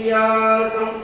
Jagannath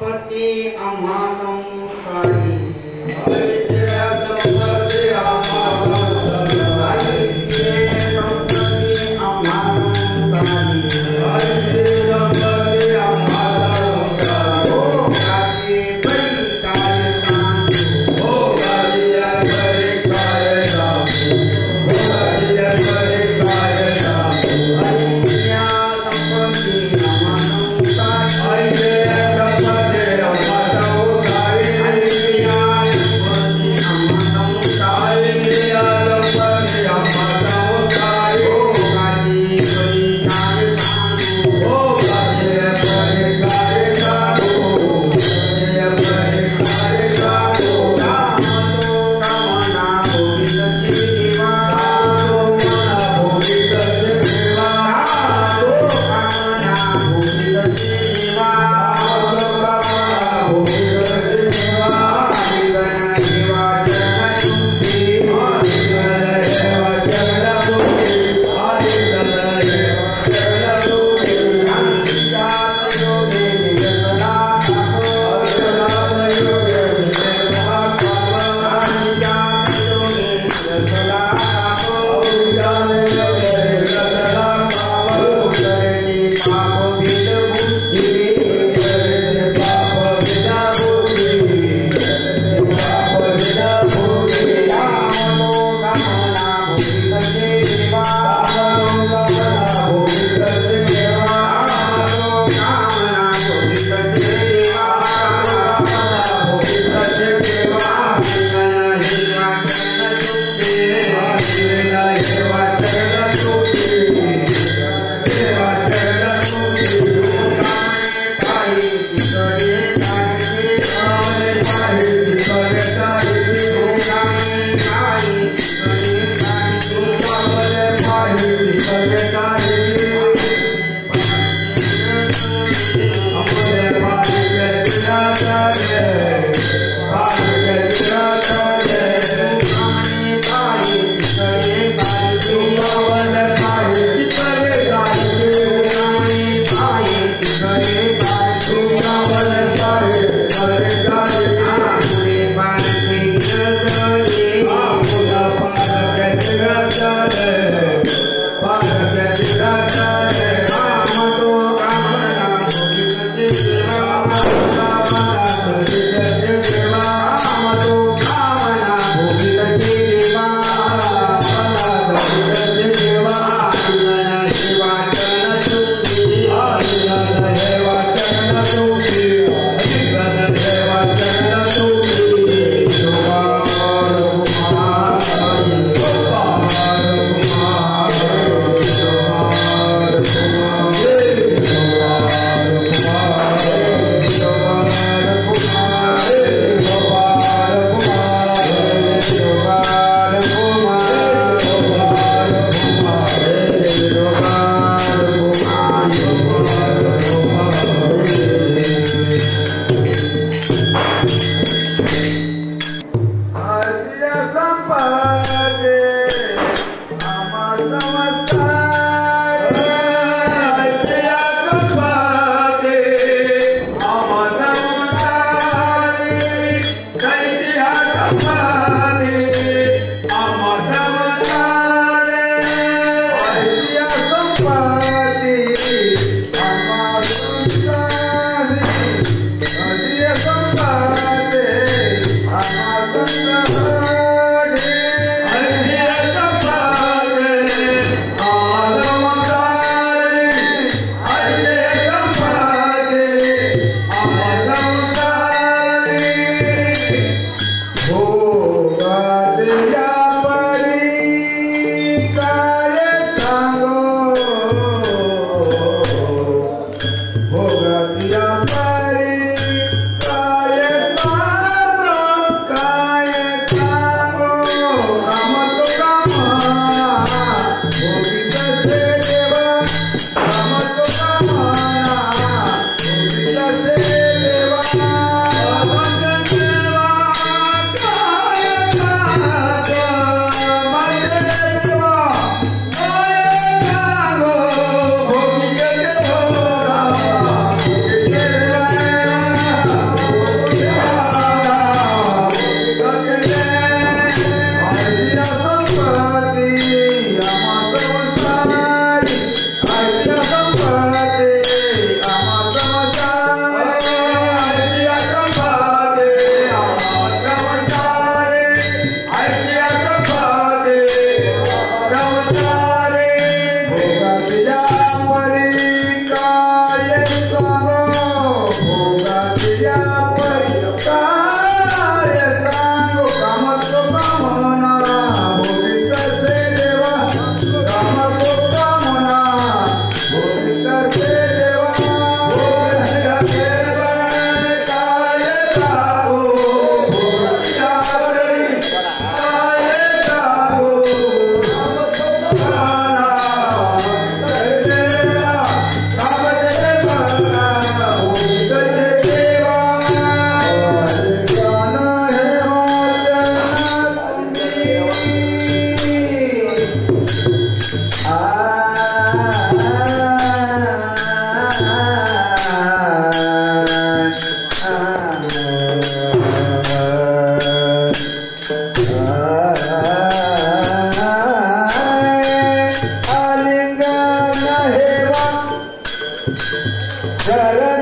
Hare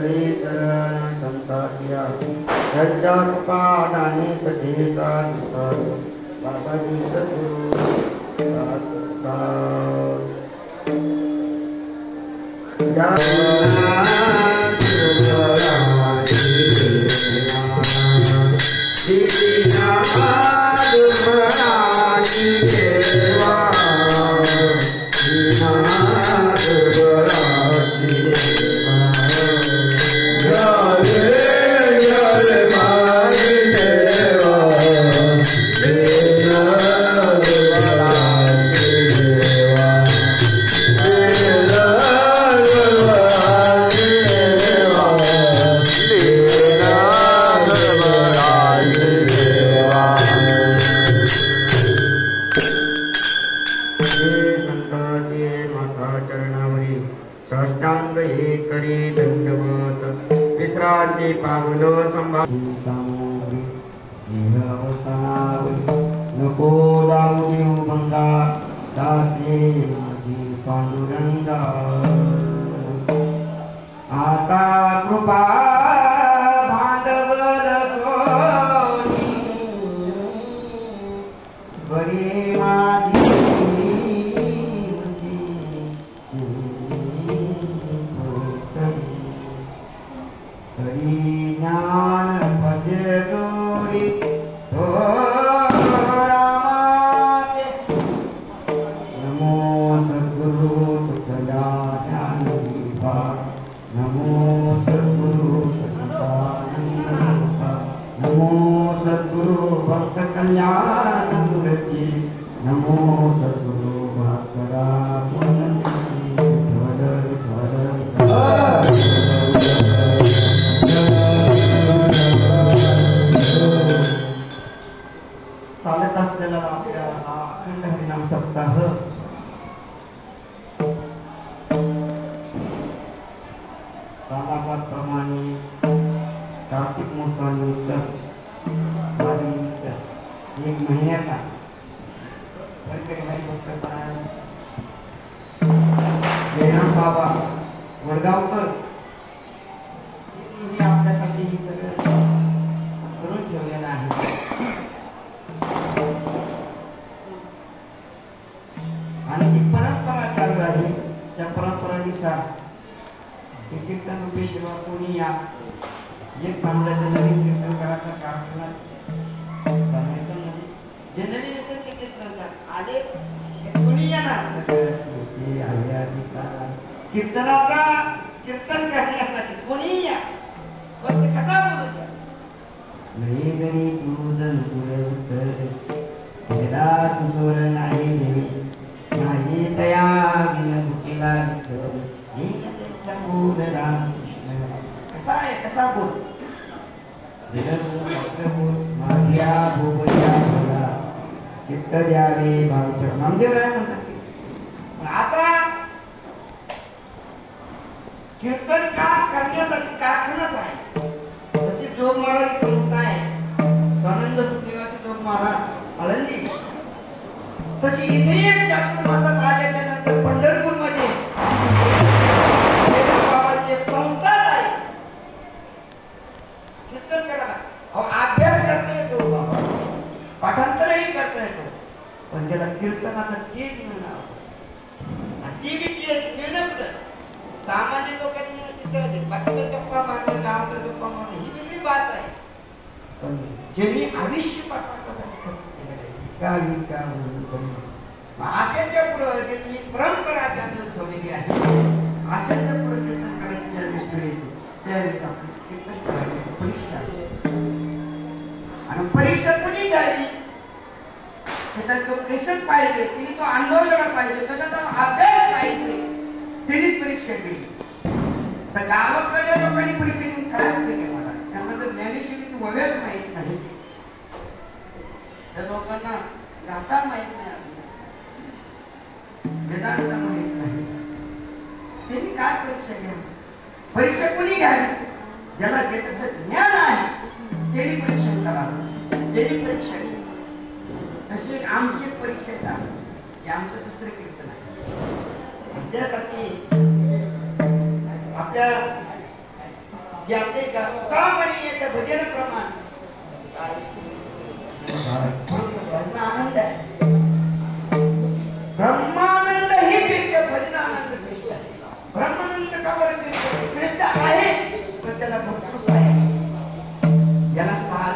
करे चरण संतातिया त्यांच्या कृपादाने कथेचा विस्तार बाबाजी सद्गुरु आपले का म्हणे येतं भजन प्रमाण आनंद आहे. ब्रह्मानंद ही पेक्षा भजन आनंद श्रेष्ठ आहे. ब्रह्मानंद का बरं श्रेष्ठ आहे तर त्याला भरपूर सहाय्य असते. याला साथ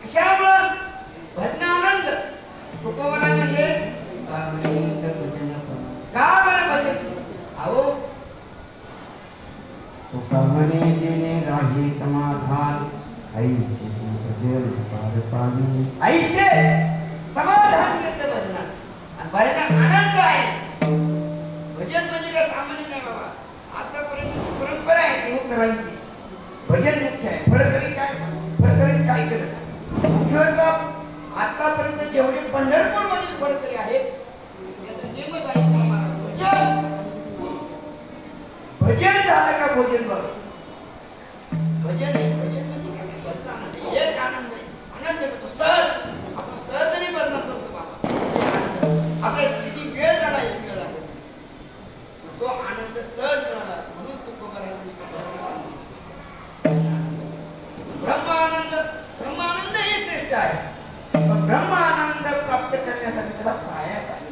कशामुळं भजनानंद तुकोबरा म्हणजे का बरं भजन अहो तुका म्हणे जेणे राही समाधान आईचे भजन पार पाणी आईचे समाधान मिळतं भजनात आणि भजनात आनंद आहे. भजन म्हणजे काय सामान्य नाही बाबा. आतापर्यंत परंपरा आहे ती करायची. भजन मुख्य आहे. फळकरी काय करत मुख्यतः आतापर्यंत जेवढे पंढरपूर मधील फळकरी आहेत याचं नियमच आहे भजन. भजन झालं का भोजन बघ. भजन म्हणजे काय एक आनंद आहे. आनंद मिळतो सहज. आपण सहज जरी भजनात बसतो बाबा आपल्याला किती वेळ झाला एक वेळ आहे तो आनंद सहज मिळाला म्हणून तो ब्रह्मानंद हे श्रेष्ठ आहे. पण ब्रह्मानंद प्राप्त करण्यासाठी त्याला सायास आहे.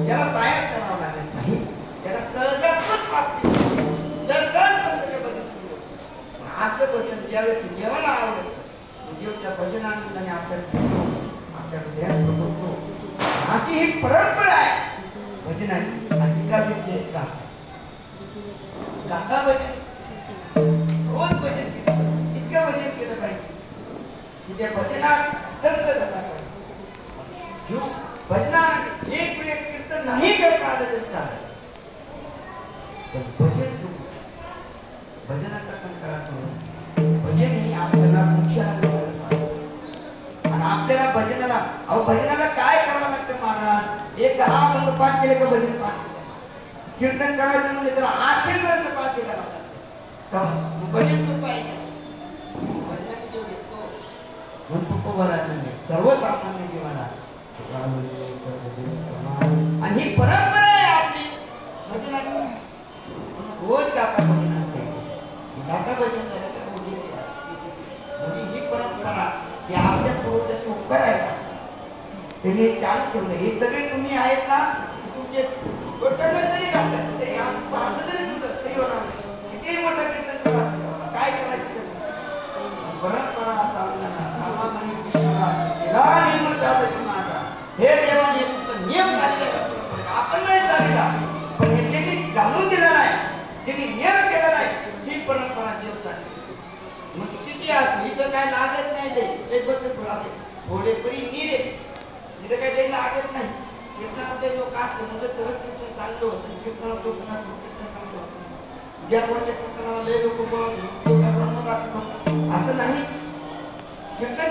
याला सायास करावा लागत नाही. त्याला सहजात्मक प्राप्ती सहज बसलं का भजन सुरू होतं. असं भजन ज्यावेळेस देवाला आवडतं म्हणजे त्या भजनानंदाने आपल्या हृदयात बसवतो. अशी ही परंपरा आहे भजनाची. अधिकारीच गाता भजन रोज भजन केलं इतकं भजन केलं पाहिजे की त्या भजनात दंग झाला पाहिजे. भजनात एक वेळेस कीर्तन नाही करता आलं तरी चालेल पण भजन सुरू भजनाचा कंटाळा करून भजन ही आपल्याला मोक्षाला आणि आपल्याला भजनाला काय करावं लागतं महाराज. एक 10 अभंग पाठ केले का भजन पाठ केलं. कीर्तन करायचं म्हणजे त्याला 8 ग्रंथ पाठ केला लागतात. भजन सोपं आहे भजनाची जो घेतो म्हणून तुकोबराने सर्वसामान्य जीवनात आणि ही परंपरा आहे आपली भजनाची. रोज गाता भजन असते. गाता भजन झालं तर भजन असते. म्हणजे ही परंपरा ही आपल्या पूर्वजाचे उपकार आहे का त्यांनी चालू ठेवलं. हे सगळे तुम्ही आहेत ना तुमचे टोटल जरी घातलं तरी आपलं जरी सुटलं तरी होणार नाही. किती मोठं कीर्तन करा काय करायचं परंपरा चालू हे देवाने तुमचा नियम झालेला आपण नाही झालेला पण हे ज्यांनी घालून दिला नाही ज्यांनी नियम केला नाही ही परंपरा देव चालली. मग किती असली तर काय लागत नाही. एक बचत असेल थोडे तरी निरे काय काही लागत नाही. कीर्तनातले लोक असले म्हणजे तरच कीर्तन चांगलं होतं. कीर्तनात लोक कीर्तन चांगलं होतं. ज्याच्या कीर्तनाला लय लोक असं नाही. कीर्तन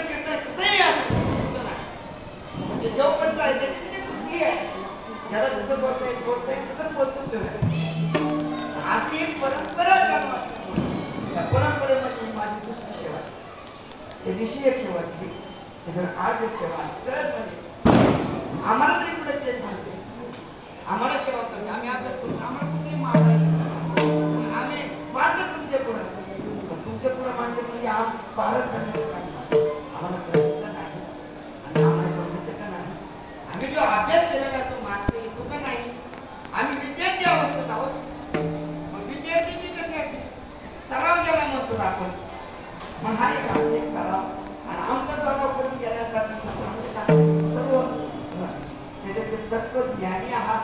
कसंही असतं कीर्तन आहे म्हणजे जो पण त्याची त्याची बुद्धी आहे. ज्याला जसं बोलता येईल तसंच बोलतो तो. अशी एक परंपरा चालू असते. त्या परंपरेमध्ये माझी दुसरी सेवा त्या दिवशी एक सेवा केली त्याच्यावर आज एक सेवा सर म्हणजे आम्हाला तरी कुठे तेच म्हणते आम्हाला सेवा करते. आम्ही अभ्यास करतो आम्हाला कुठेतरी मांडायचं आम्ही मांडतो तुमच्या पुढं तुमच्या पुढं मांडतो म्हणजे आमची पालन करण्याचं आम्हाला कळत नाही आणि आम्हाला समजत का नाही. आम्ही जो अभ्यास केलेला तो मांडतो येतो का नाही. आम्ही विद्यार्थी अवस्थेत आहोत. मग विद्यार्थीची कसे सराव ज्याला म्हणतो आपण मग हा एक सराव आणि आमचा सराव करून घेण्यासाठी सर्व तत्वज्ञानी आहात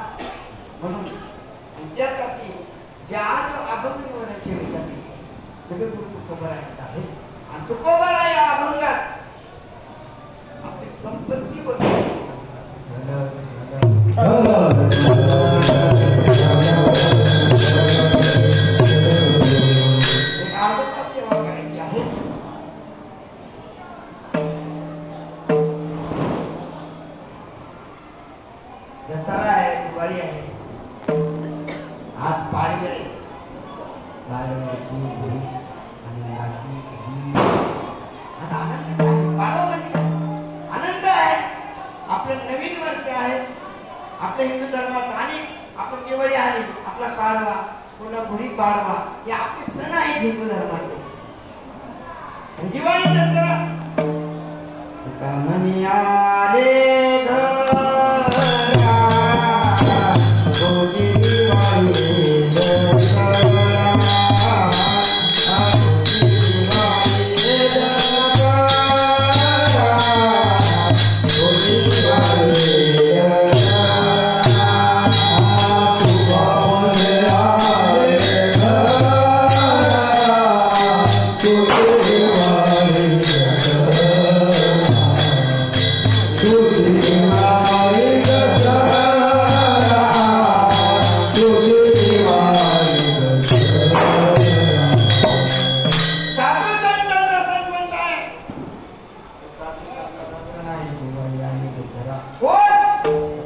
म्हणून त्यासाठी ज्या जो अभंग निवडा सेवेसाठी जगद्गुरु तुकोबरायांचा आहे आणि तुकोबरा या अभंगात आपली संपत्ती बदलली. सेवा करायची आहे. दसरा आहे दिवाळी आहे आज पाळी आहे बाळवाची आनंदाची आनंद बाळवा म्हणजे आनंद आहे. आपलं नवीन वर्ष आहे. आपल्या हिंदू धर्मात अनेक आपण दिवाळी आली, आपला पाडवा, पुन्हा गुढी पाडवा हे आपले सण आहेत हिंदू धर्माचे. दिवाळी दसरा कामनी आले घरा गोडी दिवाळी दसरा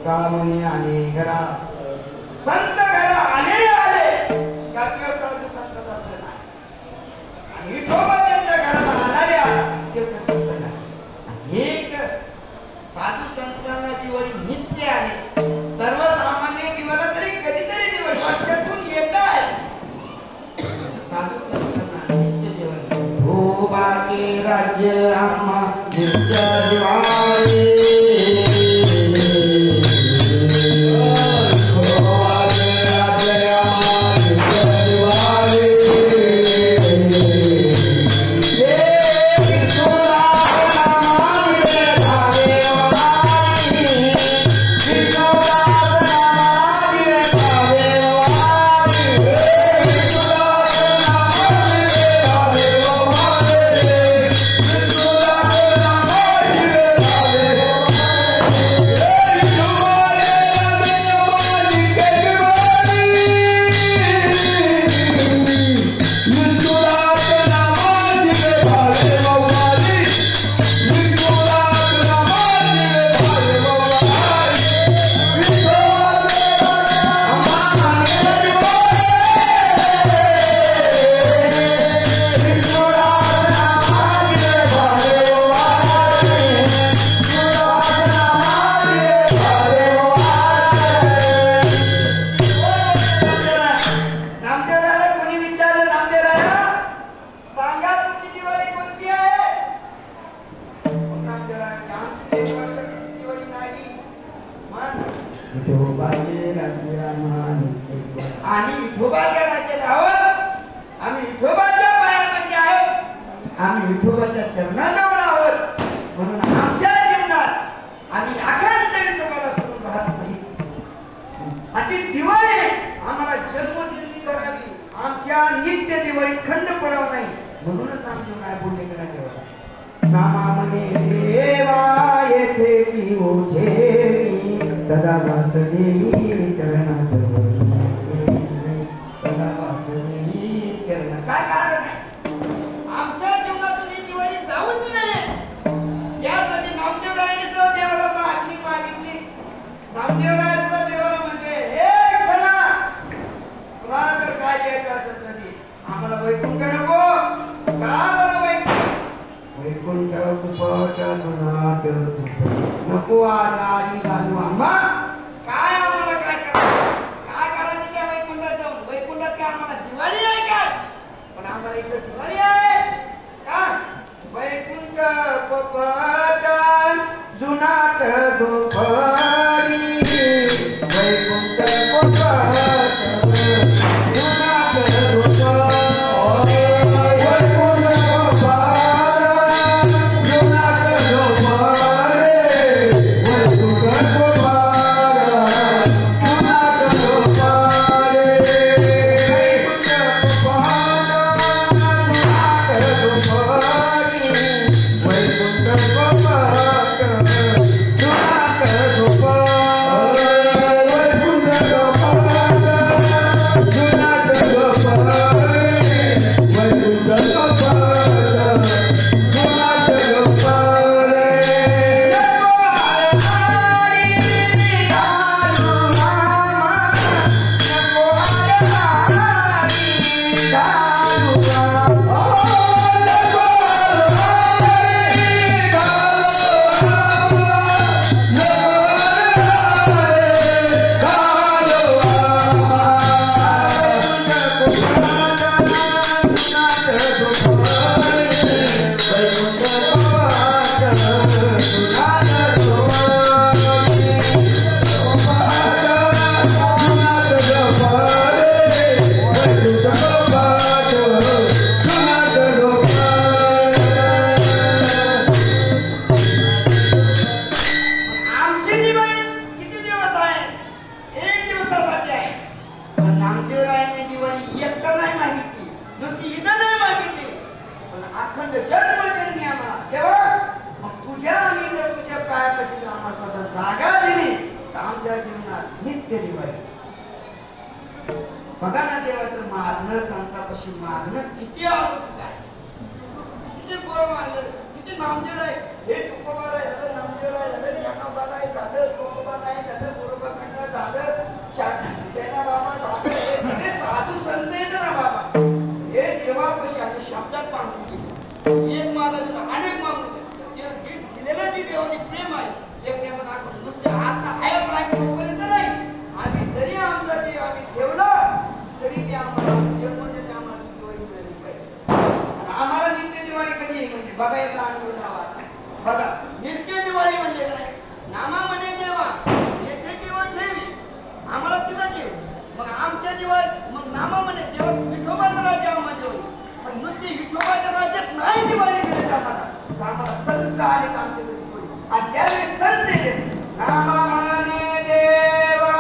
कामनी आले घरा संत घरा आले का किंवा साधू संत असं नाही. आणि विठोबा त्यांच्या घराला आणारे तसं नाही. एक साधू संतांना दिवाळी नित्य आहे. सर्वसामान्य किंवा तरी कधीतरी दिवाळी वर्षातून एकदा आहे. साधू संतांना नित्य दिवाळी. विठोबाचे राज्य आम्हा नित्य दिवाळी. आणि विठोबाच्या राज्यात आहोत. आम्ही विठोबाच्या पायामध्ये आहोत. आम्ही विठोबाच्या चरणाजवळ आहोत. म्हणून आमच्या जीवनात आम्ही अखंड विठोबाला सोडून राहत नाही. अति दिवाळी आम्हाला जन्मदिनी करावी. आमच्या नित्य दिवाळी खंड पडावं नाही. म्हणूनच आमची काय बोलणे करायचे. नामा म्हणे देवा येथे जीव ठेवी सदा वासदेवी चरणात सदा वासदेवी चरण. काय कारण आहे? आमच्या जीवनातून ही दिवाळी जाऊच नये यासाठी नामदेवरायाने सुद्धा देवाला मागणी मागितली. नामदेवराय सुद्धा देवाला म्हणजे हे खरा तुला जर काय द्यायचं असेल तरी आम्हाला वैकुंठ नको. का बरं वैकुंठ कुपट नको आली घालू. आम्हा काय आम्हाला काय करायचं? काय करायचं त्या वैकुंठात जाऊन? वैकुंठात काय आम्हाला दिवाळी आहे का? पण आम्हाला इकडे दिवाळी आहे का? वैकुंठ कुपट जुनाट झोपडी वैकुंठ कुपट जुनाट झोपडी वैकुंठ कुपट नामदेवरायाने दिवाळी एकटा नाही मागितली, नुसती इथं नाही मागितली, पण अखंड जन्मजन्मी आम्हाला तेव्हा मग तुझ्या आम्ही जर तुझ्या पायापाशी आम्हाला जागा दिली तर आमच्या जीवनात नित्य दिवाळी. बघा ना देवाचं मागणं सांगतापाशी मागणं किती आवडत आहे, किती बरं मागलं, किती नामदेवराय हे तुकोबाराय झालं, नामदेवराय झालं, ज्ञानोबाराय झालं, तुकोबाराय झालं, गुरुबाबांना झालं, सेना बाबा झालं, हे सगळे साधू संत आहेत ना बाबा, हे देवापाशी असे शब्दात मागून गेले. एक मागत अनेक मागून दिलेलं जे देवाने प्रेम आहे ते प्रेम दाखवलं. नुसते आता हयात राहिपर्यंत नाही, आम्ही जरी आमचा देव आम्ही ठेवला तरी ते आम्हाला म्हणजे आम्हाला दिवाळी मिळाली पाहिजे. आम्हाला नित्य दिवाळी कधी म्हणजे बघा याचा अनुभव लावा. बघा नित्य दिवाळी म्हणजे काय, नामा म्हणे देवा येथे जीवन ठेवी आम्हाला तिथं ठेव, मग आमच्या दिवाळी मग नामा म्हणे देवा विठोबाचं राज्य आम्हाला देऊ, पण नुसती विठोबाच्या राज्यात नाही दिवाळी मिळत आम्हाला संत आणि आमच्या आणि ज्यावेळेस संत येते नामा म्हणे देवा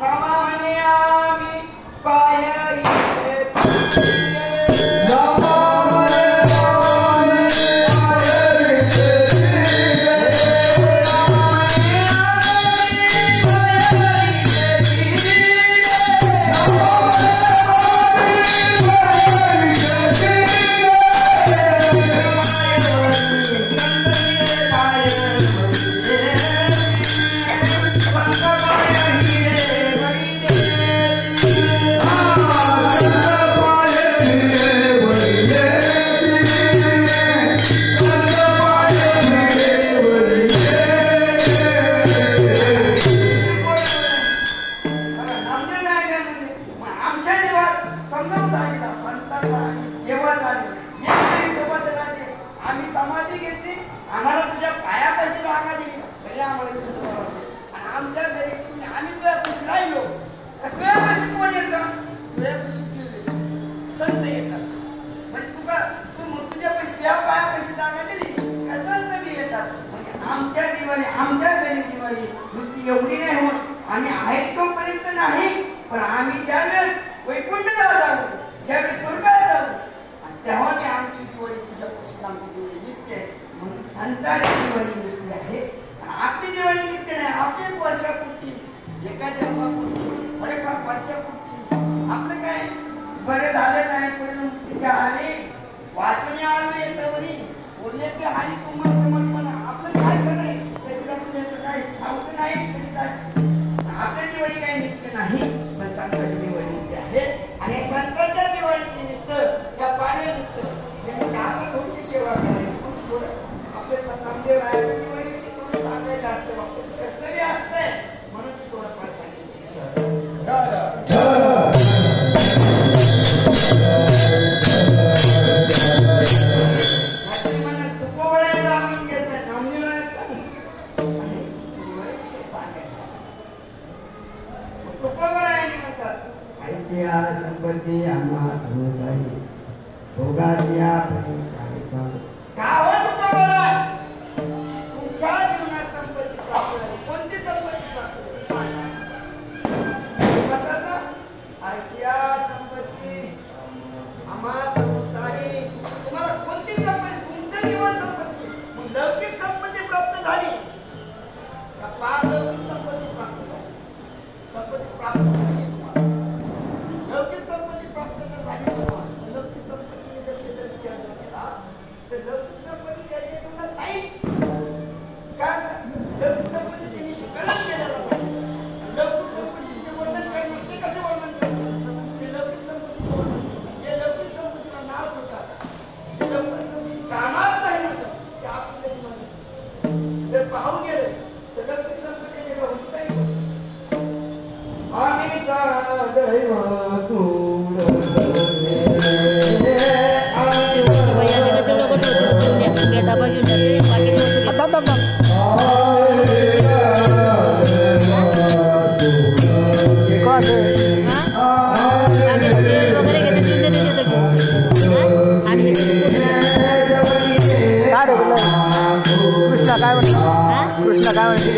नामा म्हणे आम्ही पायरी एवढी नाही होत, आम्ही आहेत तोपर्यंत नाही, पण आम्ही ज्यावेळेस वैकुंठाला जाऊ ज्यावेळेस स्वर्गात जाऊ तेव्हा मी आमची दिवाळी तुझ्यापासून आमची दिवाळी नित्य आहे. म्हणून संतांची दिवाळी नित्य आहे, आपली दिवाळी नित्य नाही. आपली वर्षापुरती एका जन्मापुरती थोडेफार वर्षापुरती आपलं काय बरे झाले नाही पण तिच्या आले वाचून आलो येतवरी बोलले की हानी तुम्हाला म्हणा आपलं काय कराय काय ठाऊक नाही तरी काय आपल्या दिवाळी काही नित्य नाही, पण संतांची दिवाळी नित्य आहे. आणि संतांच्या दिवाळी निमित्त या पाण्यानिमित्त त्यांनी आपण थोडीशी सेवा करायची, थोडं आपले नामदेव रायाच्या दिवाळीविषयी थोडं सांगायचं असतं, आपलं कर्तव्य असतंय म्हणून थोडं फार सांगितलं. संपत्ती आम्हा समजाई भोगाच्या तुमच्या जीवनात संपत्ती प्राप्त झाली, कोणती संपत्ती प्राप्त झाली आशिया संपत्ती आम्हा संसारी तुम्हाला कोणती संपत्ती तुमचं जीवन संपत्ती मग लौकिक संपत्ती प्राप्त झाली का पारलौकिक संपत्ती प्राप्त झाली, संपत्ती प्राप्त झाली लौकिक संपत्ती प्राप्त झाली लौकिक संपत्तीने जर विचार केला तर लौकिक संपत्ती त्याची तुम्हाला नाहीच का लौकिक संपत्ती त्यांनी स्वीकारच केलेला पाहिजे. लौकिक संपत्तीचे वर्णन करणे ते कसे वर्णन करतात ते लौकिक संपत्तीचे वर्णन जे लौकिक संपत्तीला नाव होतात जे लौकिक संपत्ती कामात नाही होतं ते आपण कशी म्हणतो जर पाहून गेलं तर लौकिक संपत्तीचे होत आम्ही दैव कृष्ण काय म्हणते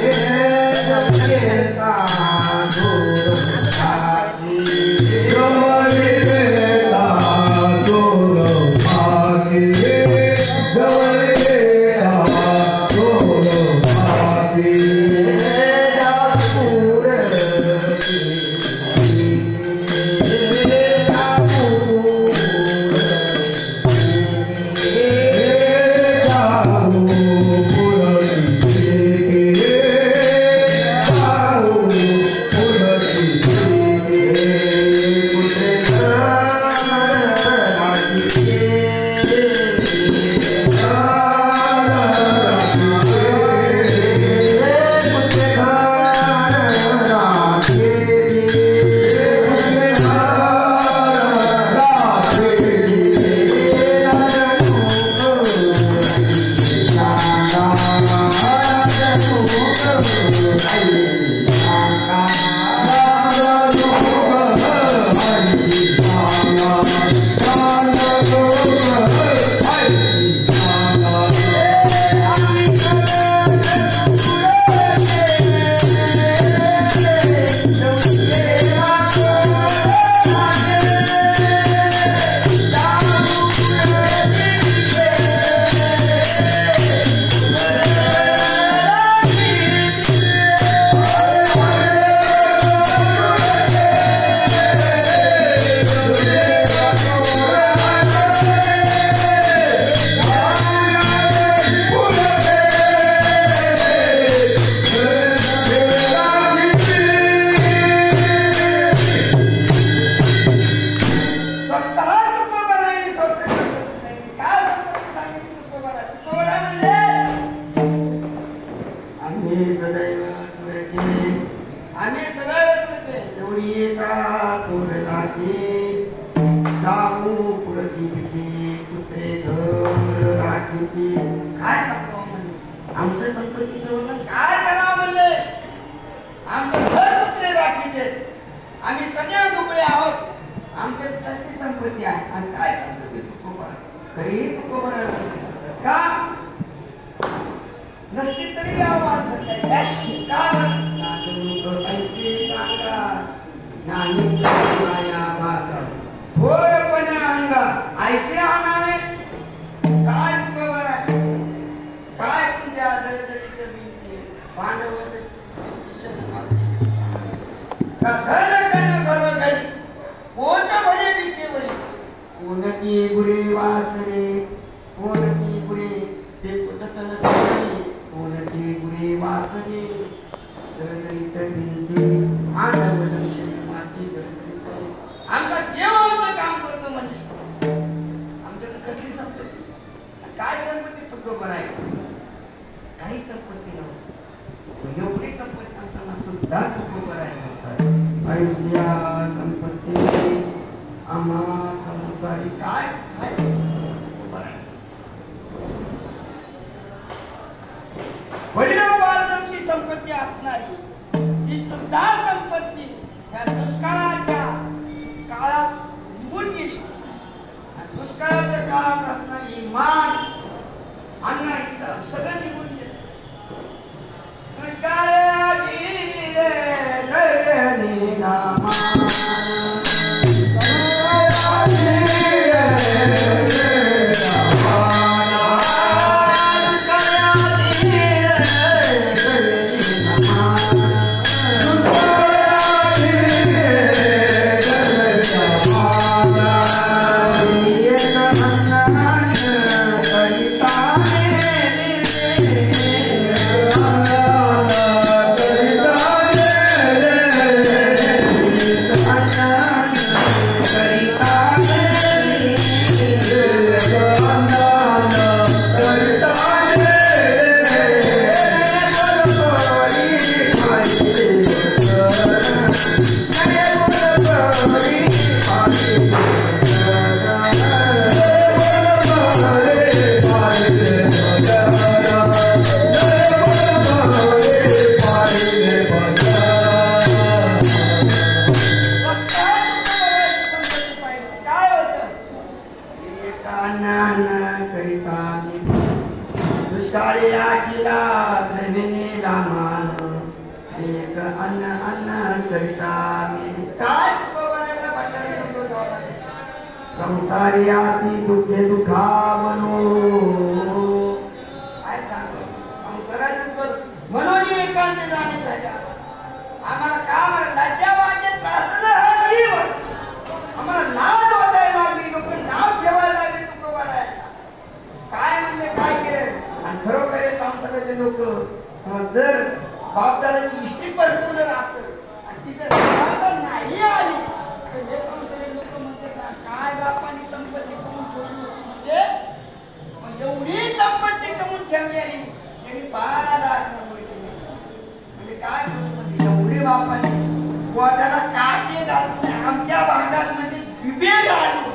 राखी जाऊ पुढची भीती कुत्रे घर राखीची काय सांगतो म्हणजे आमच्या संपत्तीचं वर्णन काय करावं म्हणले आमचं घर कुत्रे राखीचे आम्ही सगळे दुबळे आहोत आमच्या पिताची संपत्ती आहे आणि काय संपत्ती तुकोबर खरी तुकोबर का नसती तरी गावात ऐसे आणावे काय तुकोबर आहे काय तुमच्या दळदळीचं पांडव कोणती गुरे वासरे कोणती गुरे ते पुततन कोणती गुरे वासरे दळदळीत भिंती मानव दर्शन माती दळदळीत आमचा देव आमचं काम करतो म्हणजे आमच्याकडे कसली संपत्ती काय संपत्ती तुकोबर आहे काही संपत्ती नव्हती एवढी संपत्ती असताना सुद्धा तुकोबर आहे ऐसिया संपत्ती आम्हा संसारी काय काय वडिलोपार्जित संपत्ती असणारी ती सुद्धा संपत्ती या दुष्काळाच्या काळात निघून गेली दुष्काळाच्या काळात असणारी मान अन्न सगळं निघून गेलं दुष्काळाची संसारियाती दुखे दुखावनो काय सांगतो संसारात मनोनी एकांत जाणे झाल्या आम्हाला काम लज्जा वाटते सासर हा जीव आम्हाला नाव वाटायला लागली लोक नाव ठेवायला लागले तुकोबर आहे काय म्हणजे काय केलं आणि खरोखर हे संसाराचे लोक जर बापदादाची इष्टी भरपूर असेल आणि तिथे नाही आली तर हे संसारी लोक म्हणते काय बापाने संपत्ती कमवून ठेवली होती म्हणजे एवढी संपत्ती कमवून ठेवली त्यांनी फार आत्ममुळे केली म्हणजे काय म्हणजे एवढी बापाने पोटाला काटे घालून आमच्या भागात म्हणजे विवेक घालून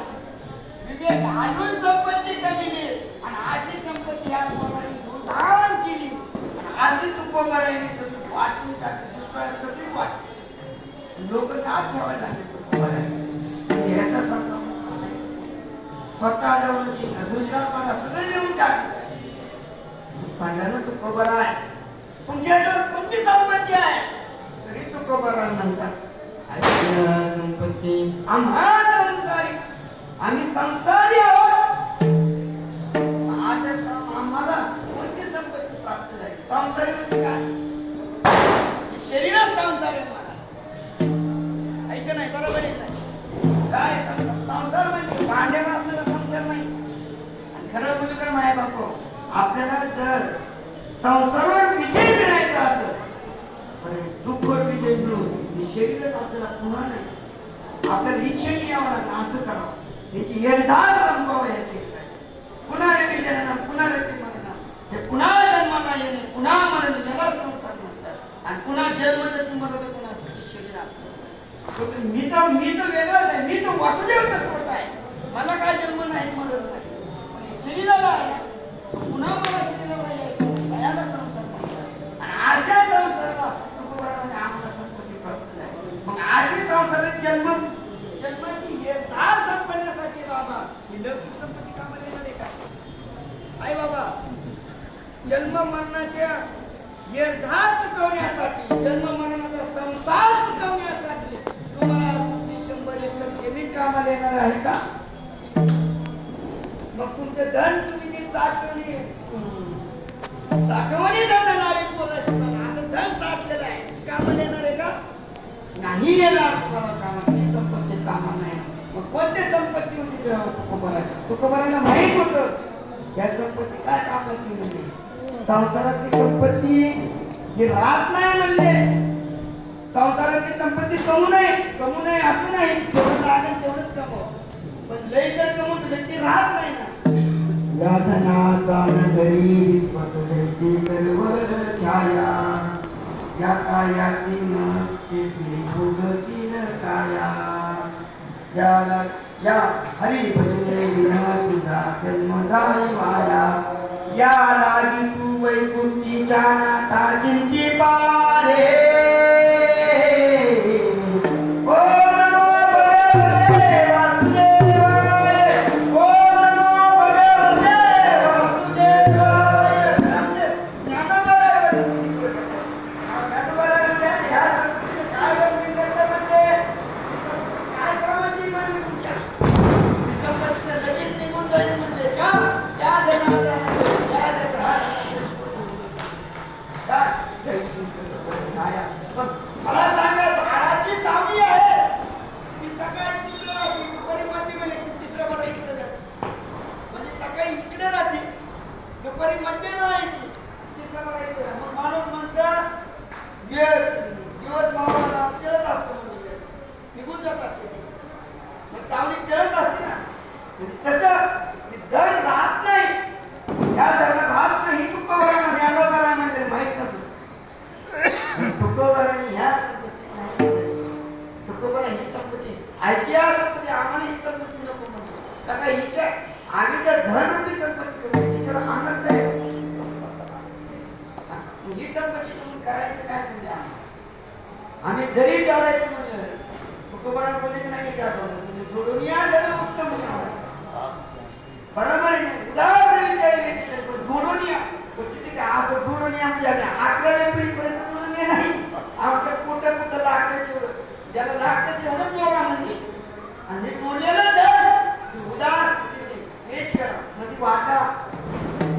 संपत्ती कमी आणि अशी संपत्ती या लोकांनी दान केली आणि अशी तुकोबराने सगळी वाटून टाकली दुष्काळ सगळी वाटली लोक ना ठेवायला लागले तुकोबराने स्वतः जाऊन दुष्काळपणा सगळं लिहून टाक सांगा ना तुकोबर आहे तुमच्याकडे कोणती संपत्ती आहे तरी तुकोबर म्हणतात संपत्ती आम्हा संसारी आम्ही संसारी आहोत अशा आम्हाला कोणती संपत्ती प्राप्त झाली संसारी म्हणजे काय शरीरच संसारी ऐक नाही बरोबर आहे काय संसार म्हणजे भांडे वाचलेला संसार नाही आणि खरं म्हणजे कर माय बापू आपल्याला जर संसारावर विजय मिळायचा असेल तर दुःखवर विजय मिळून शरीरात आपल्याला पुन्हा नाही आपल्याला इच्छेने यावं लागतं असं करावं याची यथार्थ अनुभव या शरीरात पुन्हा रेटी जनन पुन्हा रेटी मरण हे पुन्हा जन्माला येणे पुन्हा मरण याला संसार म्हणतात आणि पुन्हा जन्म जर तुम्हाला पुन्हा शरीर असतं मी तर वेगळंच आहे जन्म मरणाच्या यथार्थ चुकवण्यासाठी, जन्म मरणाचा संसार चुकवण्यासाठी तुम्हाला तुमची 100 एकर जमीन कामाला येणार आहे का? मग तुमचं धन तुम्ही साठवणी धन नाही बोलायचं, असं धन साठलेलं आहे, कामाला येणार आहे का? नाही येणार तुम्हाला कामाची संपत्ती कामा नाही. मग कोणती संपत्ती होती तुकोबाराला माहित होतं या संपत्ती काय कामाची म्हणजे. संसारातली संपत्ती ही राहत नाही म्हणजे संसारातली संपत्ती कमू नये असं नाही, जेवढं लागेल तेवढंच कमव, पण लई जर कमवलं ती राहत नाही ना. यातनाचा नगरी विश्वसदेशी करवर छाया यातायातीनं तेथली भोगशील काया या हरी भजने विना तुझा जन्म जाई वाया या लागी तू वैकुंठीच्या नाथा चिंती पारे. आम्ही जरी जाडायचं म्हणजे तुकोबाराला बोलले की नाही जोडून या उत्तम बरोबर उदास विचार जोडून या असं जोडून या म्हणजे 11व्या पिढीपर्यंत जोडून ये नाही. आमच्या कुठं कुठं लागतं तेवढं, ज्याला लागतं तेवढं जोडा म्हणजे, आणि जोडलेलं तर उदास हेच करा म्हणजे वाटा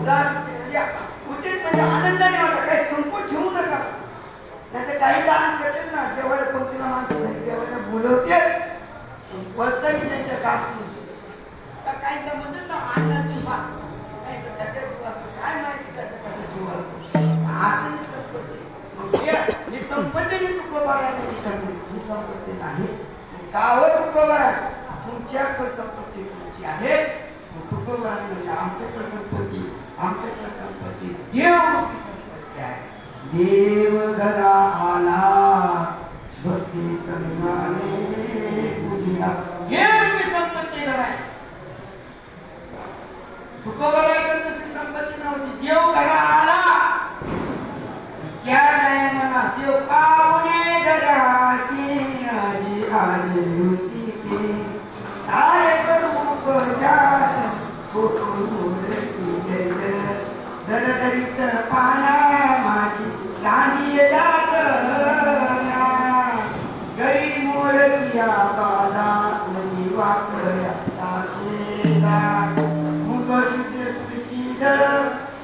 उदास म्हणजे उचित म्हणजे आनंदाने वाटा, काही संकोच ठेवू नका. नाही काही दान करते ना जेव्हा पंक्तीला माणसं जेव्हा बोलवते बोलतं की त्यांच्या कास काही म्हणतात ना अन्नाची वास्तू काही कशाची वास्तू काय माहिती कसं जीव असतो असं संपत्ती ही संपत्ती तुकोबाराने ही संपत्ती नाही. कावं तुकोबारा तुमच्याकडे संपत्ती तुमची आहे. तुकोबाराने म्हणजे आमच्याकडे संपत्ती देव संपत्ती आहे. देव घरा आला भक्ती संगाने पूजिला हे संपत्ती घराय. तुकोबाराकडे तशी संपत्ती नव्हती. देव घरा आला क्या नाही म्हणा देव पाहुणे घराशी आली ऋषी के काय करू उपचार दरदरीत पाना माझी गांधी जात गरी मोरकिया बाजा नदी वाकड्या ताशेला मुख शुद्ध तुळशीधर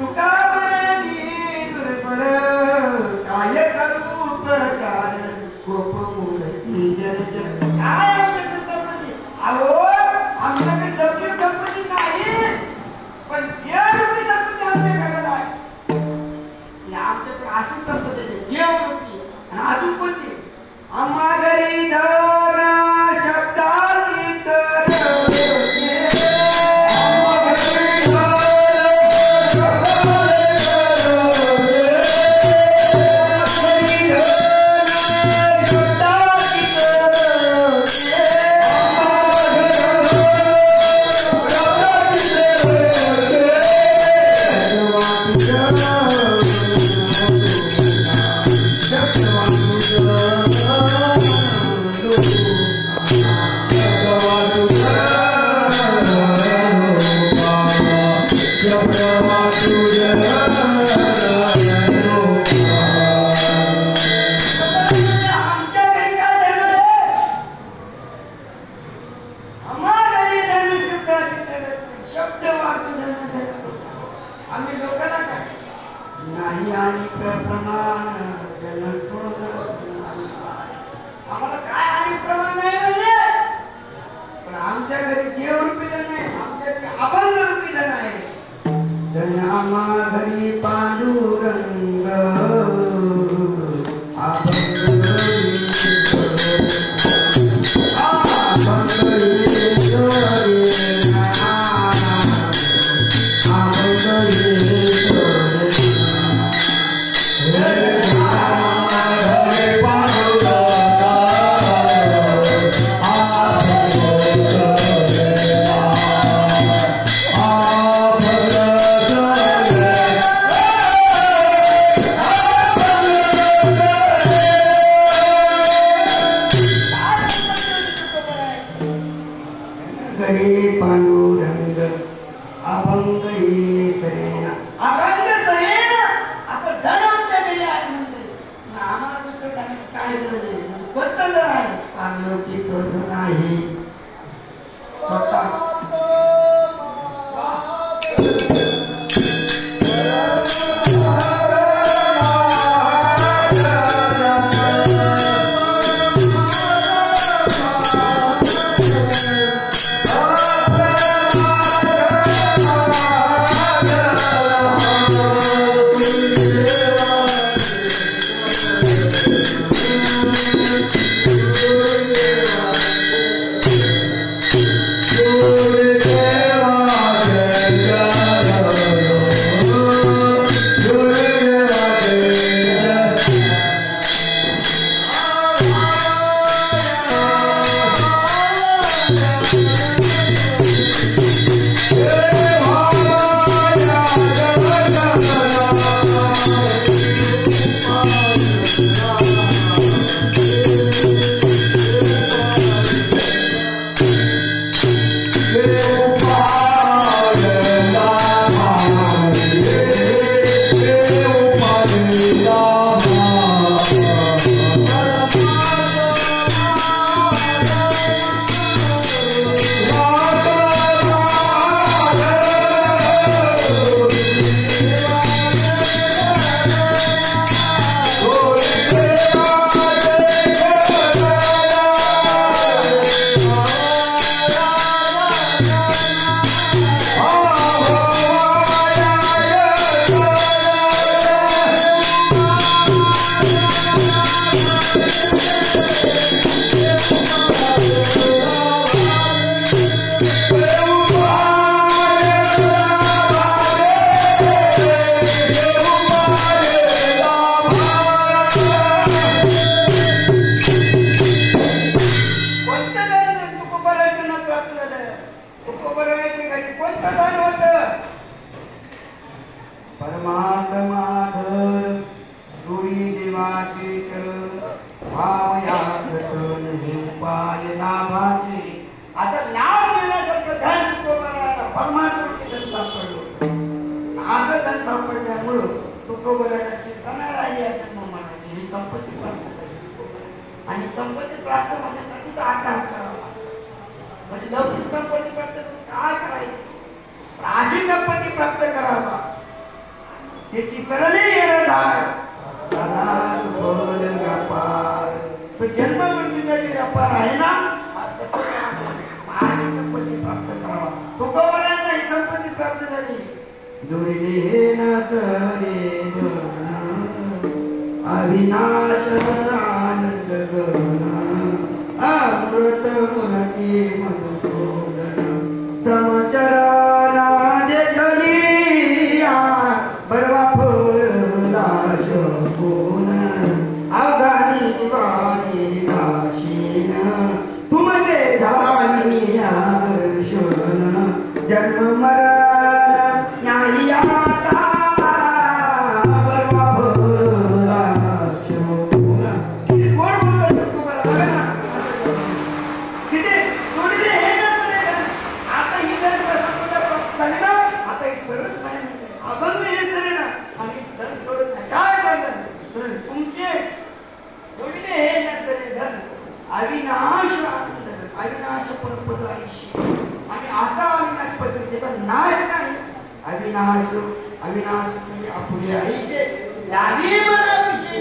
तुका बरणी दुर्बल काय करू उपचार कोप मूर्ती जय जय. काय आमच्याकडे संपत्ती अहो आमच्याकडे लौकिक संपत्ती नाही पण देवरूपी संपत्ती आमच्याकडे आहे. आमच्याकडे अशी संपत्ती देवरूपी आणि अजून कोणती आम्हा घरी धन शब्दाची तर आम्ही लोकांना काय नाही आणि प्रमाण आम्हाला काय आणि प्रमाण नाही म्हणजे पण आमच्या घरी देव रुपीला नाही आमच्या घरी अभंग रुपीला नाही जन्मा घरी पांडुरंग आणि संपत्ती प्राप्त होण्यासाठी तर अभ्यास करावा म्हणजे लौकिक संपत्ती प्राप्त करून काय करायचे अशी संपत्ती प्राप्त करावा त्याची सरली येणधार तो जन्म मृत्यूसाठी व्यापार आहे ना अशी संपत्ती प्राप्त करावा तुकोबरांना ही संपत्ती प्राप्त झाली अविनाश आनंद अमृत मुलकी मधुसूदन समचरणा जे जलिया परवा फुलला शोभून अवघानी वाणी दाशीन तुमचे धानिया दर्शन जन्म मरण न्यायी आता अविनाश अविनाश म्हणजे आपुले आयुष्य लाभी मला विषय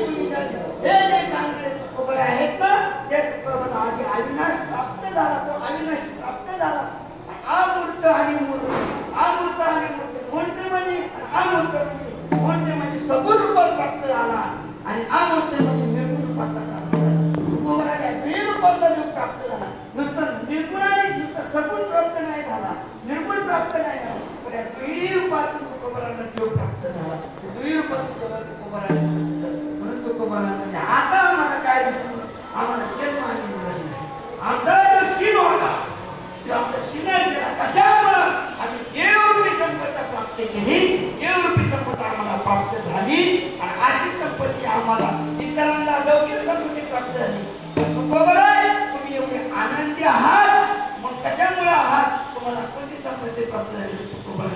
हे जे सांगणारे तुकोबर आहेत ना ते तुकोबर आधी अविनाश प्राप्त झाला तो अविनाश प्राप्त झाला अमूर्त आणि मूर्त अमूर्त आणि मूर्त मूर्त म्हणजे अमूर्त म्हणजे सगुण रूपात प्राप्त झाला आणि अमूर्त म्हणजे निर्गुण रूपात तुकोबराच्या द्विरूपातला देव प्राप्त झाला नुसतं निर्गुण आणि नुसतं सगुण प्राप्त नाही झाला निर्गुण प्राप्त नाही झाला पण या द्विरूपातून तुकोबराला देव प्राप्त झाला द्विरूपातून तुकोबराला म्हणून तुकोबराला म्हणजे आता आम्हाला काय दिसलं आम्हाला जन्म आणि मरण आमचा जो शीन होता तो आमचा शिनाय गेला कशामुळे आम्ही देवरूपी संपत्ती प्राप्त केली देवरूपी संपत्ती आम्हाला प्राप्त झाली आणि अशी संपत्ती आम्हाला इतरांना लौकिक संपत्ती प्राप्त झाली तुकोबरा तुम्ही एवढे आनंदी आहात मग कशामुळे आहात तुम्हाला कोणती संपत्ती प्राप्त झाली तुकोबरा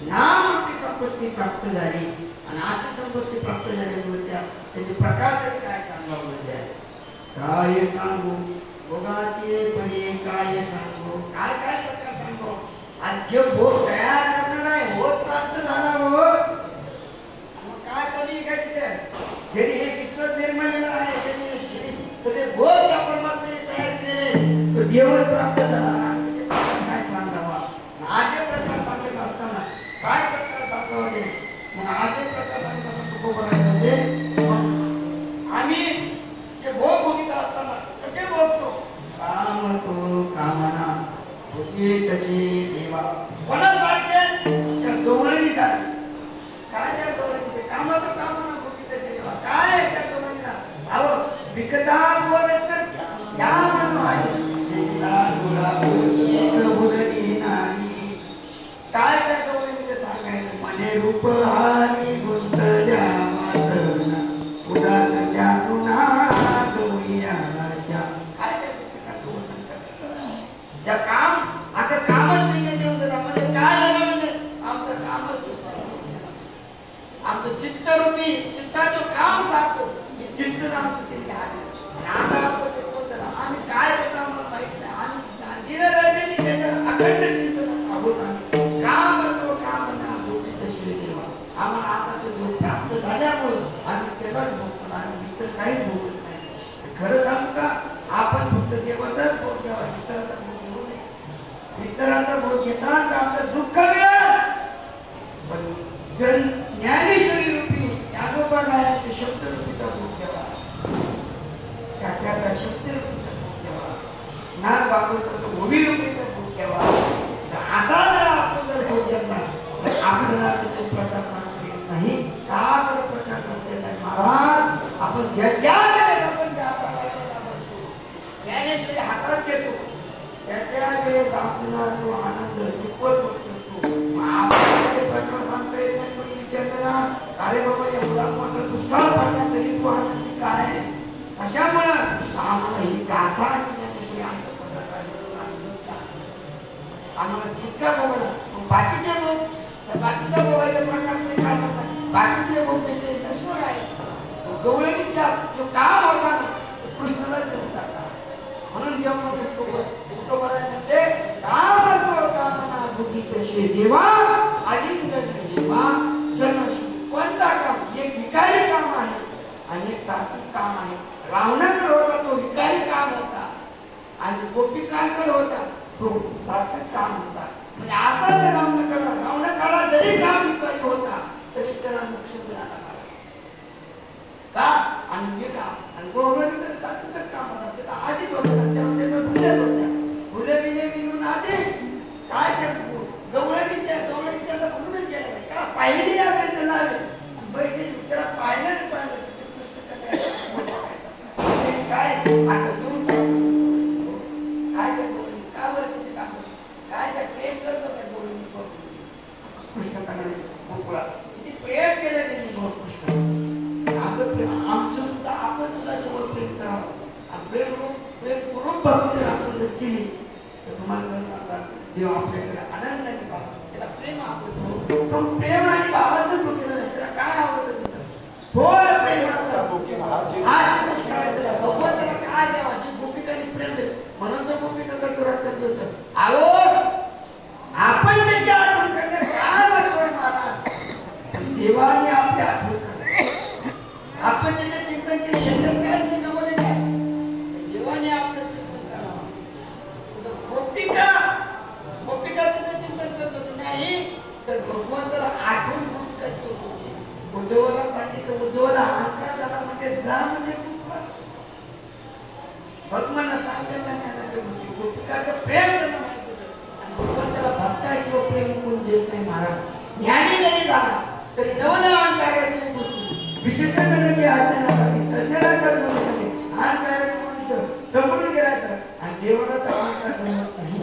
देवरूपी प्राप्त झाली आणि अशी संपत्ती प्राप्त झाल्यामुळे त्याचे प्रकार तरी काय सांगावं म्हणजे काय सांगू भोगाचे बळे काय सांगू काय काय प्रकार सांगू आणि जे भोग तयार करणार आहे भोग प्राप्त झाला हो मग काय कमी काय तिथे ज्यांनी हे विश्व निर्माण आहे त्यांनी सगळे भोग त्या परमात्म्याने तयार केले तो देवच प्राप्त झाला काय सांगावा असे प्रकार सांगत असताना काय प्रकार सांगावे मग असे प्रकार सांगताना खूप म्हणजे आम्ही जे भोग भोगीत असताना कसे भोगतो काम तो कामना होती तशी देवा कोणासारखे त्या गवळणी सारखे काय त्या गवळणीचे एकदा बोलसर या मनवाई एकदा गुलाबी गहुरली नाही काय त्या गवळीने सांगायचं मने रूपहारी गुंतल्या वासना उदास त्या सुना गवळीच्या काय त्या काम आता कामच नाही देऊन म्हणजे काय झालं म्हणजे आमचं कामच आमचं चित्तरूपी चित्ताचं काम सारखं चिंतन आमचं ते आहे आम्ही काय करतो आम्हाला माहित नाही आम्ही दिलं राहिलेली त्याचं अखंड चिंतन आहोत आम्ही काम करतो काम तशी देवा आम्हाला आता ते भोग प्राप्त झाल्यामुळं आम्ही त्याचाच भोगतो आम्ही इतर काहीच भोगत नाही खरं सांगू का आपण फक्त देवाचाच भोग घ्यावा इतरांचा भोग घेऊ नये इतरांचा भोग घेताना आपलं दुःख मिळेल पण ज्ञानेश्वरी रूपी ज्ञानोबा नारायणच्या शब्दरूपीचा भोग घ्यावा त्याचा शब्दरूपीचा भोग घ्यावा ज्ञान बाबूचा भूमी रूपीचा भोग घ्यावा असा जर आपण जर भोग घेतला तर आपल्याला त्याचे प्रकार करता येत नाही का बरं प्रकार करता येत नाही महाराज आपण ज्या आपण ज्या प्रकाराला बसतो ज्ञानेश्वरी हातात घेतो त्याच्या वेळेस आपल्याला जो आनंद दुप्पट होतो अरे बाबा एवढा मोठा दुष्काळ पडला तरी तू आनंदी काय कशामुळे आम्हाला ही गाथा आम्हाला जितका बघा बाकीचे लोक बाकीच्या बोलायच्या प्रकारचे काय सांगतात बाकीचे लोक त्याचे नश्वर आहे गवळे विद्या जो काम होता ना कृष्णाला देऊन टाकतात म्हणून जेव्हा म्हणजे कामाचो कामना बुद्धी कशी देवा अजिंक्य देवा जनशी कोणता काम एक विकारी काम आहे आणि एक सात्विक काम आहे रावणाकडे होता तो विकारी काम होता आणि गोपिकांकडे होता तो सात्विक काम होता म्हणजे आता जर रावणाकडे जरी काम विकारी होता तरी त्याला मोक्ष मिळाला का आणि हे काम आणि गोवर्धन तर सात्विकच काम होता त्याचा आधीच होता त्याचा भुल्याच होत्या भुले बिले बिलून आधी काय त्या गवळी त्याला म्हणूनच गेलं का पाहिली आपण त्याला बैठे त्याला पाहिलं काय आता दूर काय त्या गवळी का बरं तिथे काम काय त्या प्रेम करतो त्या गवळी कृष्ण करणारे गोकुळा किती प्रेम केलं त्यांनी कृष्ण असं प्रेम आमचं सुद्धा आपण सुद्धा जवळ प्रेम करावं प्रेम करून भक्ती आपण जर केली तर तुम्हाला सांगतात देव आपल्याकडे आनंदाने पाहतो त्याला प्रेम आवडतं प्रेम आणि भावाचं भूकेला त्याला काय आवडतं तुझं थोर प्रेमाचा भगवंताला काय द्यावा जी गोपिकांनी प्रेम देत म्हणून तो गोपिकांकडे तुरंत करत होतं आवड आपण त्याची आठवण करण्यात काय वाटतोय महाराज देवाने आपल्या आठवण करतो आपण त्याचं चिंतन केलं याच्यात काय नमध्ये काय देवाने आपलं चिंतन करावं गोपिका त्याचं चिंतन करत होती नाही तर भगवंताला आठवण कशी होती उद्धवाला सांगितलं उद्धवाला अहंकार झाला म्हणजे जा म्हणजे भगवानला सांगायला ज्ञानाच्या गोष्टी गोपिकाचं प्रेम त्यांना माहित होतं आणि भगवंताला भक्ताशिवाय प्रेम कोण देत नाही महाराज ज्ञानी जरी झाला तरी नवनवान कार्याची गोष्टी विशेषण नवी आज्ञानासाठी सज्जनाच्या जोडीमध्ये अहंकाराची गोष्ट जमून गेल्याचं आणि देवाला तर अहंकार जमत नाही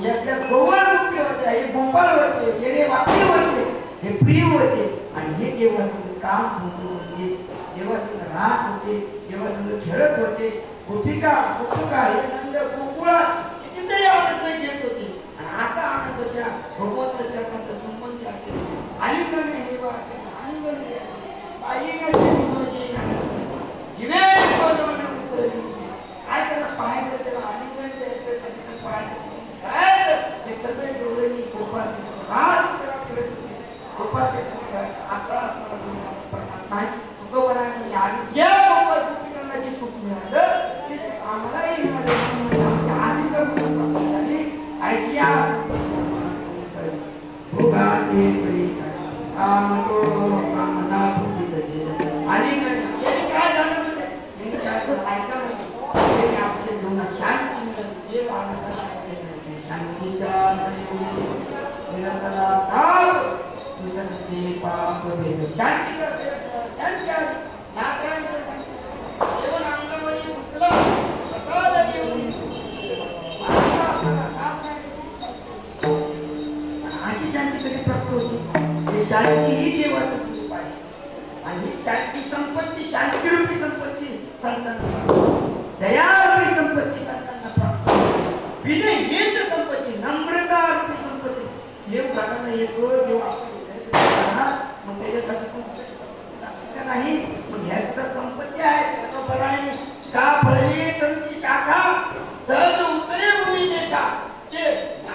यातल्या गोवाळ गोपी होते हे गोपाळ होते येणे वापी होते हे प्रिय होते आणि हे देवासंग काम होते देवासंग राहत होते देवासंग खेळत होते गोपिका हे नंद गोकुळात कितीतरी आनंद घेत होते आणि असा आनंद त्या भगवंताच्या संबंधी असेल आलिंगने हे वाचे आलिंगने जिवे काय त्याला पाहायचं त्याला आलिंगन द्यायचं त्याच्याकडे पाहायचं हे सगळे डोळ्यांनी गोपाळ गोपाळ असा नाही तुकोबराने आणि ज्या गोपाळ गोपिकांना जे सुख मिळालं ते आम्हालाही मिळालं आधी झाली ऐशिया भोगाचे कामतो कामना भूती तसे आणि काय झालं म्हणजे ऐका म्हणजे आमच्या जीवनात शांती मिळाली जे माणूस शांतीच्या संयोगी निरसना ताप विसंती पाप भेद शांतीचा शांती शांती ही देवाचं स्वरूप आहे आणि शांती संपत्ती शांतीरूपी संपत्ती संतांना दयारूपी संपत्ती संतांना प्राप्त विनय हेच संपत्ती नम्रता रूपी संपत्ती देव घराला येतो देव मग त्याच्यासाठी कोणत्या नाही मग ह्या सुद्धा संपत्ती आहे त्याचा बरा आहे का फळली तुमची शाखा सहज उतरे भूमी देखा ते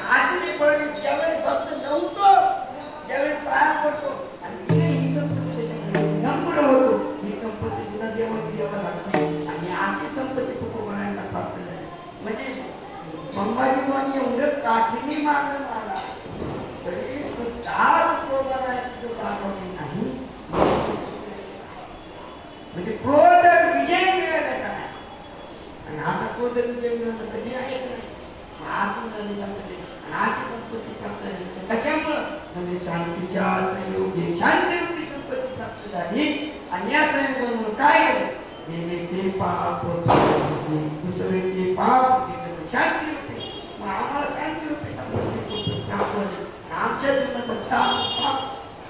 आशे फळली ज्यावेळेस भक्त नव्हतं ज्यावेळेस पाया पडतो आणि ही संपत्ती नम्र होतो ही संपत्ती सुद्धा देवा लागते आणि अशी संपत्ती तुकोबारायांना प्राप्त झाली म्हणजे मंबाजीवानी एवढं काठीने मागणं मारला तरी सुद्धा तुकोबारायांचं पाठवणे नाही म्हणजे क्रोध विजय मिळाला का नाही आणि आता क्रोध विजय मिळवणं कधी आहे का नाही अशी संपत्ती प्राप्त झाली कशामुळं म्हणजे शांतीच्या संयोगी शांतीरूपी संपत्ती प्राप्त झाली आणि या संयोगामुळे काय केलं ते पाप दुसरे ते पाप शांती रूपी मग आम्हाला शांती रूपी संपत्ती प्राप्त झाली आमच्या जीवनात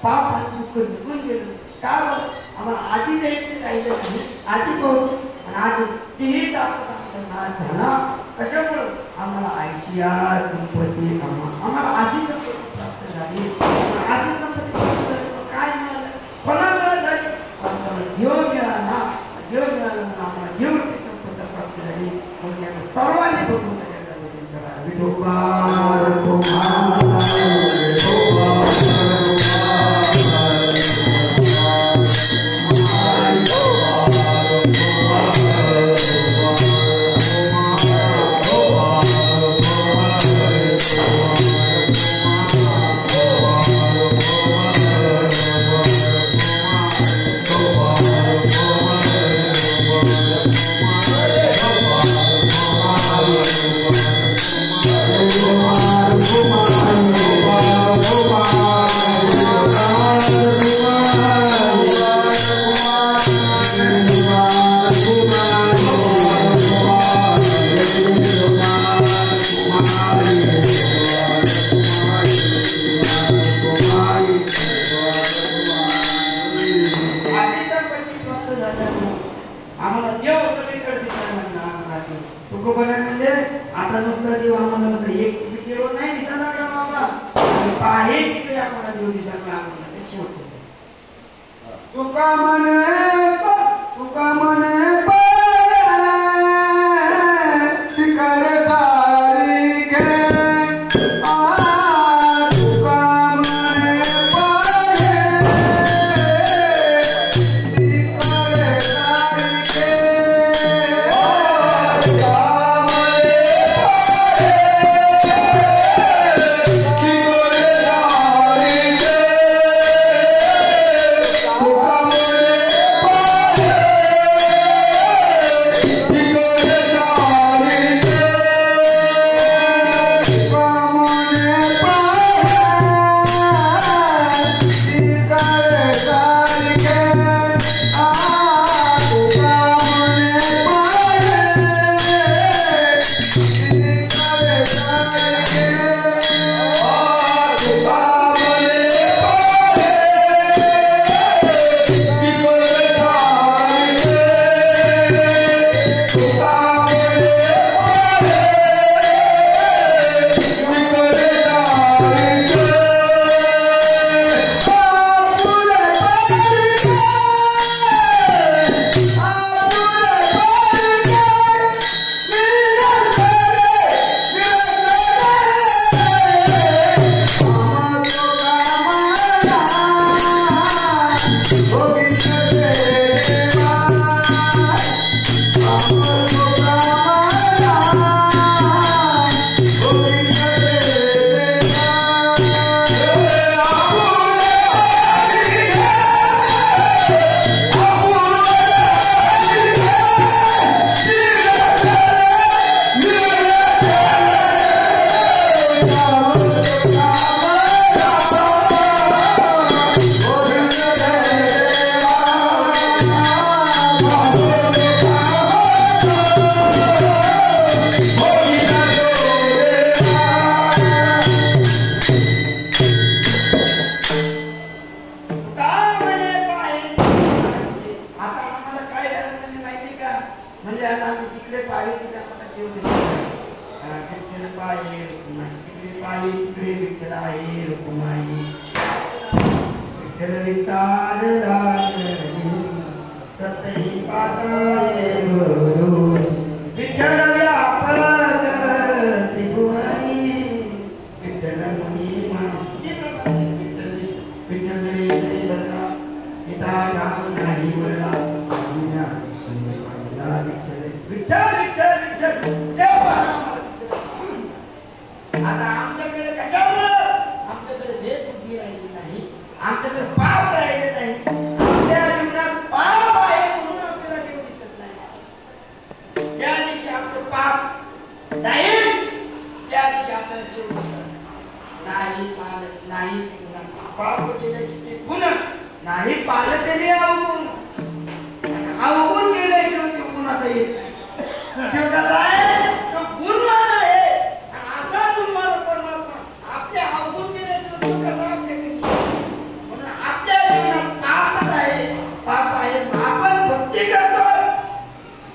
पाप आणि दुःख निघून गेलं का बरं आम्हाला आधी जायचं राहिलं नाही आधी पोहोचू आणि आधी तीही झाला कशामुळं आम्हाला आयशिया संपत्ती आम्हाला अशी संपत्ती प्राप्त झाली अशी संपत्ती प्राप्त झाली काय मिळालं फळामुळे झाली आम्हाला देव मिळाला देव मिळाला म्हणून आम्हाला देवरूपी संपत्ती प्राप्त झाली म्हणून यांना सर्वांनी बघून त्याच्याकडे विठोबा Oh पायी इकडे विठ्ठल आहे रुक्माई विठ्ठल विस्तार राजनी सतही पाताळे गुरु विठ्ठल व्यापक त्रिभुवनी विठ्ठल मुनी मानसी विठ्ठल रे बरला पिता राम नाही वळला विठ्ठल विठ्ठल विठ्ठल आता आमच्याकडे कशामुळं आमच्याकडे भेदबुद्धी राहिली नाही आमच्याकडे पाप राहिले नाही आपल्या जीवनात पाप आहे म्हणून आपल्याला देव दिसत नाही ज्या दिवशी आपलं पाप जाईल त्या दिवशी आपल्याला देव दिसत नाही पालत नाही पाप केल्याची ते गुन्हा नाही पालत त्याने अवगुण केल्याशिवाय ते गुन्हा येत नाही कसा आहे तो गुणवान आहे असा गुणवान परमात्मा आपल्या अवगुण केल्याशिवाय तो कसा म्हणून आपल्या जीवनात पापच आहे पाप आहे आपण भक्ती करतो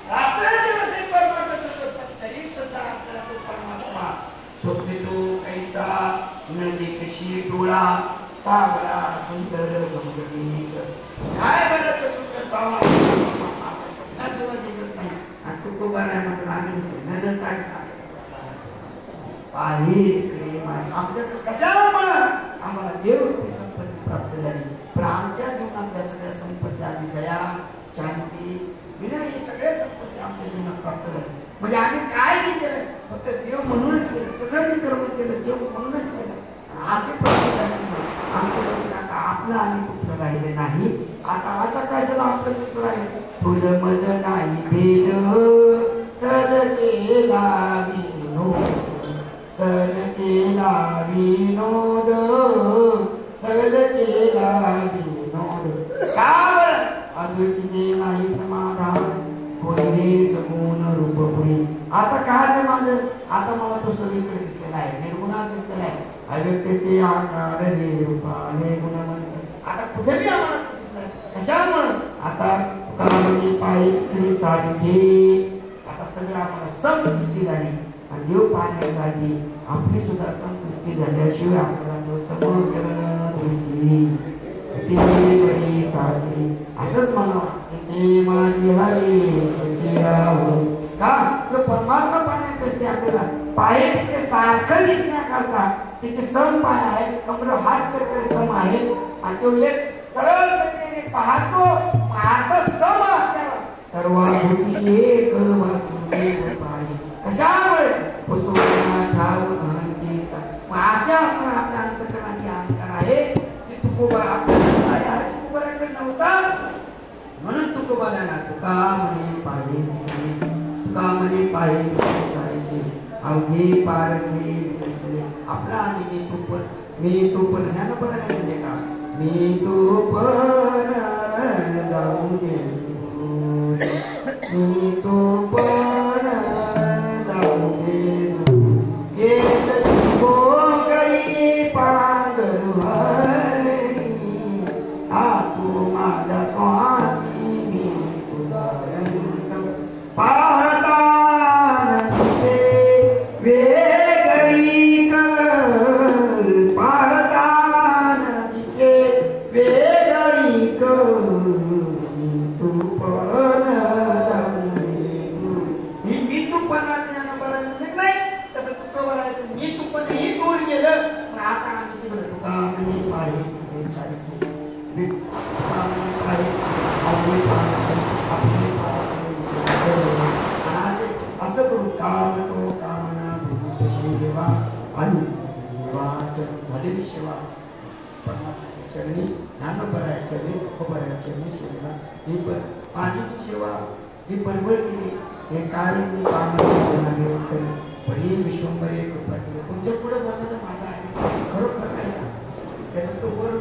रात्रंदिवस परमात्मा करतो तरी सुद्धा आपल्याला तो परमात्मा शोधतो कैसा नदी कशी डोळा सावळा सुंदर गंभीर काय बरं सुंदर सावळा असं दिसत नाही आणि तू तो बरा म्हणून आम्ही नजर काढता पाही आमच्याकडे कशाला म्हणत आम्हाला देवरूपी संपत्ती प्राप्त झाली पण आमच्या जीवनातल्या सगळ्या संपत्ती आम्ही दया शांती विनय हे सगळे संपत्ती आमच्या जीवनात प्राप्त झाली म्हणजे आम्ही काय नाही केलं फक्त देव म्हणूनच केलं सगळं जे कर्म केलं देव म्हणूनच केलं असे प्राप्त झाले आमच्या आता आपलं आणि कुठलं राहिले नाही आता कशाला आपलं कुठं राहिलं फुल मज नाही भेद सज केला विनोद सज केला विनोद सज केला विनोद का बरं अद्वैतीने नाही समाधान कोणी सगुण रूपपुरी आता काय माझं आता मला तो सगळीकडे दिसलेला आहे निर्गुणा दिसलेला आहे अव्यक्तते आकार हे रूपाने गुणवंत आता कुठे बी आम्हाला दिसलाय कशामुळे आता कामाने पायी सारखे आता सगळं आम्हाला संतुष्टी झाली आणि देव पाहण्यासाठी आपली सुद्धा संतुष्टी झाल्याशिवाय आपल्याला तो समोर असंच म्हणा ते माझी हरी का तो परमात्मा पाहण्यासाठी आपल्याला पाय तिथे सारखं दिसण्याकरता तिचे सम पाय आहेत कमर हात करते सम आहे आणि तो एक सरळ गतीने पाहतो पाहता सम असल्यावर सर्वाभूती एक वासुदेव पाहि कशामुळे पुसुना ठाव धनतेचा अशा असणार आपल्या अंतकरणाची अहंकार आहे की तुकोबा आपल्याला आहे तुकोबाकडे नव्हता म्हणून तुकोबाला तुका म्हणे पाहिजे अवघे पारखे आपला आणि मी तू पण ह्यानं पण म्हणजे का मी तू पण जाऊ दे मी तू पण जाऊ दे करी पांघरू हरी हा तू माझा स्वामी मी तुझा पाहता वेगळी कर पाहता दिसे वेगळी कर तू पण मी तू पणाचं बरं नाही तसं तुझं बरायचं मी तू पण ही दूर गेलं पण आता आम्ही तिकडे तुका म्हणे पाहिजे सारखी असं करू काम तो कामना भूत सेवा आणि झालेली सेवा परमात्म्याच्या चरणी ज्ञानोबराया चरणी तुकोबराया चरणी सेवा ही पण माझी सेवा जी बरोबर केली हे काय मी काम पण ही विश्वंभरे कृपा केली तुमच्या पुढे बोलणं माझा आहे खरोखर नाही त्याचा तो वर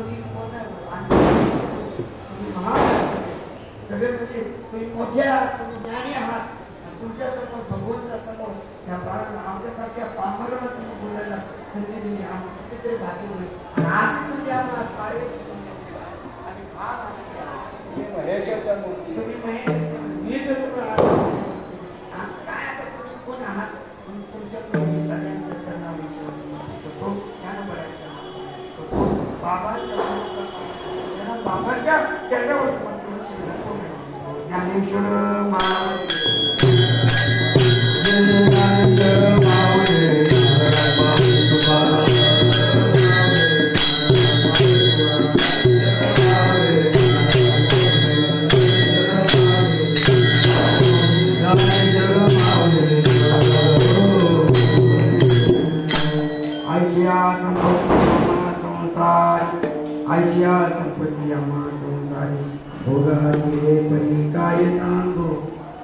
तुम्ही महान सगळे म्हणजे तुम्ही मोठे आहात तुम्ही ज्ञानी आहात तुमच्या समोर भगवंता समोर या बाळांना आमच्यासारख्या पामराला तुम्ही बोलायला संधी दिली आम्हाला कितीतरी भाग्य होईल आणि अशी संधी आम्हाला पाळायची संधी आणि तुम्ही महेशाच्या मी तर काय आता तुम्ही कोण आहात तुमच्या सगळ्यांच्या चरणाविषयी बाबाच्या चेहऱ्यावर ज्ञानेश्वर आयशिया संपत्ती आम्हा संसारी भोगाचे परी काय सांगू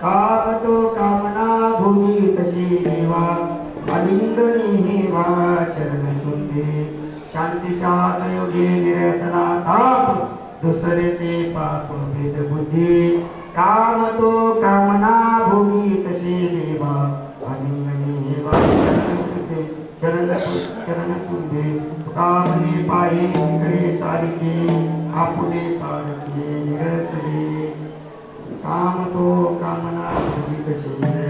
काम तो कामना भोगी तशी देवा अलिंगनी हेवा चरण तुंबे शांतीच्या संयोगे निरसना ताप दुसरे ते पाप भेद बुद्धी काम तो कामना भोगी तशी देवा अलिंगनी हेवा चरण तुंबे कामने पाये निकडे सारिके आपुले पारखे निरसले काम तो कामना भोगी कसे